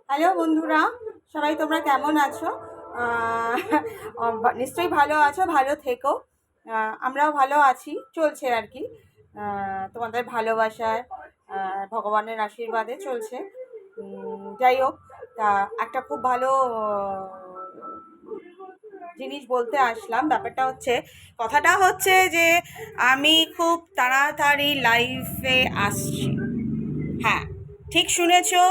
Hello বন্ধুরা, সবাই তোমরা কেমন আছো? আহ, নিশ্চয়ই ভালো আছো, ভালো থেকো। আমরাও ভালো আছি, চলছে আর কি। তোমাদের ভালোবাসায়, ভগবানের আশীর্বাদে চলছে। যাই হোক, তা একটা খুব ভালো জিনিস বলতে আসলাম। ব্যাপারটা হচ্ছে, কথাটা হচ্ছে যে আমি খুব তাড়াতাড়ি লাইফে আসছি। হ্যাঁ, ঠিক শুনেছো,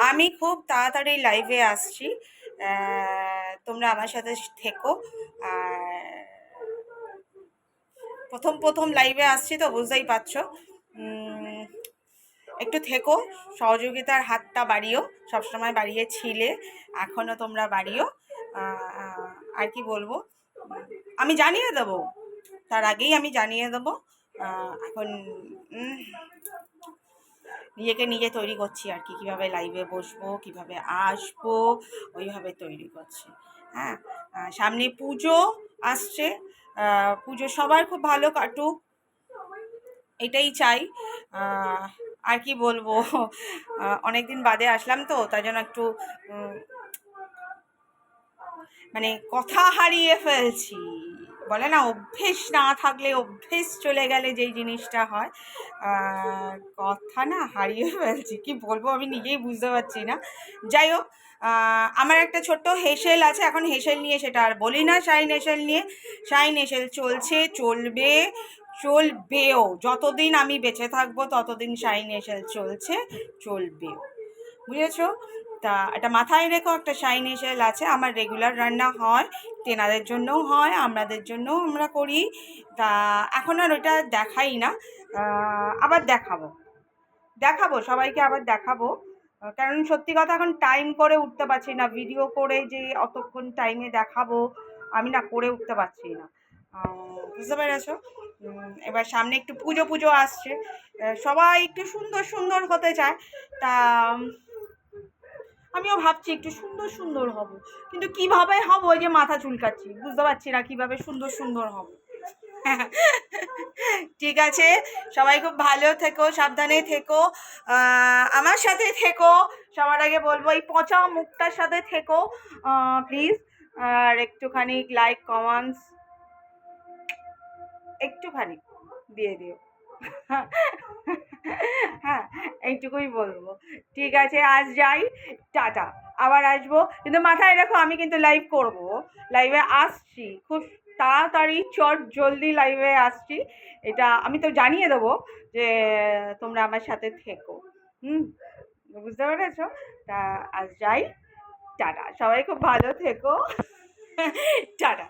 আমি খুব তাড়াতাড়ি লাইভে আসছি। তোমরা আমার সাথে থেকো। আর প্রথম প্রথম লাইভে আসছি তো বুঝতেই পারছো। একটু থেকো, সহযোগিতার হাতটা বাড়িও, সবসময় বাড়িয়েছিলে, এখনও তোমরা বাড়িও। আর কি বলবো, আমি জানিয়ে দেবো, তার আগেই আমি জানিয়ে দেবো। এখন নিজেকে নিজে তৈরি করছি আর কি, কীভাবে লাইভে বসবো, কিভাবে আসবো, ওইভাবে তৈরি করছি। হ্যাঁ, সামনে পুজো আসছে। পুজো সবার খুব ভালো কাটুক, এটাই চাই। আর কি বলবো, অনেকদিন বাদে আসলাম তো, তাই জন্য একটু মানে কথা হারিয়ে ফেলছি। বলে না, অভ্যেস না থাকলে, অভ্যেস চলে গেলে যেই জিনিসটা হয়, কথা না হারিয়ে ফেলছি, কি বলবো আমি নিজেই বুঝতে পারছি না। যাই হোক, আমার একটা ছোট্ট হেসেল আছে, এখন হেসেল নিয়ে সেটা আর বলি না। শাইন হেসেল নিয়ে, শাইন হেসেল চলছে, চলবে, চলবেও। যতদিন আমি বেঁচে থাকবো ততদিন শাইন হেসেল চলছে, চলবেও, বুঝেছো? তা এটা মাথায় রেখো, একটা শাইন হেসেল আছে। আমার রেগুলার রান্না হয়, তেনাদের জন্যও হয়, আমাদের জন্যও আমরা করি। তা এখন আর ওইটা দেখাই না, আবার দেখাবো, সবাইকে আবার দেখাবো। কারণ সত্যি কথা, এখন টাইম করে উঠতে পারছি না, ভিডিও করে যে অতক্ষণ টাইমে দেখাবো, আমি না করে উঠতে পারছি না। বুঝতে পেরেছো? এবার সামনে একটু পুজো পুজো আসছে, সবাই একটু সুন্দর সুন্দর হতে চায়। তা আমিও ভাবছি একটু সুন্দর সুন্দর হব, কিন্তু কিভাবে হব, ওই যে মাথা চুলকাচ্ছি, বুঝতে পারছি না কিভাবে সুন্দর সুন্দর হব। ঠিক আছে, সবাই খুব ভালো থেকো, সাবধানে থেকো, আমার সাথে থেকো। সবার আগে বলবো, এই পচা মুখটার সাথে থেকো প্লিজ। আর একটুখানি লাইক কমেন্টস একটুখানি দিয়ে দিও। হ্যাঁ, এইটুকুই বলবো। ঠিক আছে, আজ যাই, টাটা। আবার আসবো, কিন্তু মাথায় রাখো আমি কিন্তু লাইভ করব, লাইভে আসছি খুব তাড়াতাড়ি, চট জলদি লাইভে আসছি। এটা আমি তো জানিয়ে দেবো যে তোমরা আমার সাথে থেকো। বুঝতে পেরেছো? তা আজ যাই, টাটা। সবাই খুব ভালো থেকো, টাটা।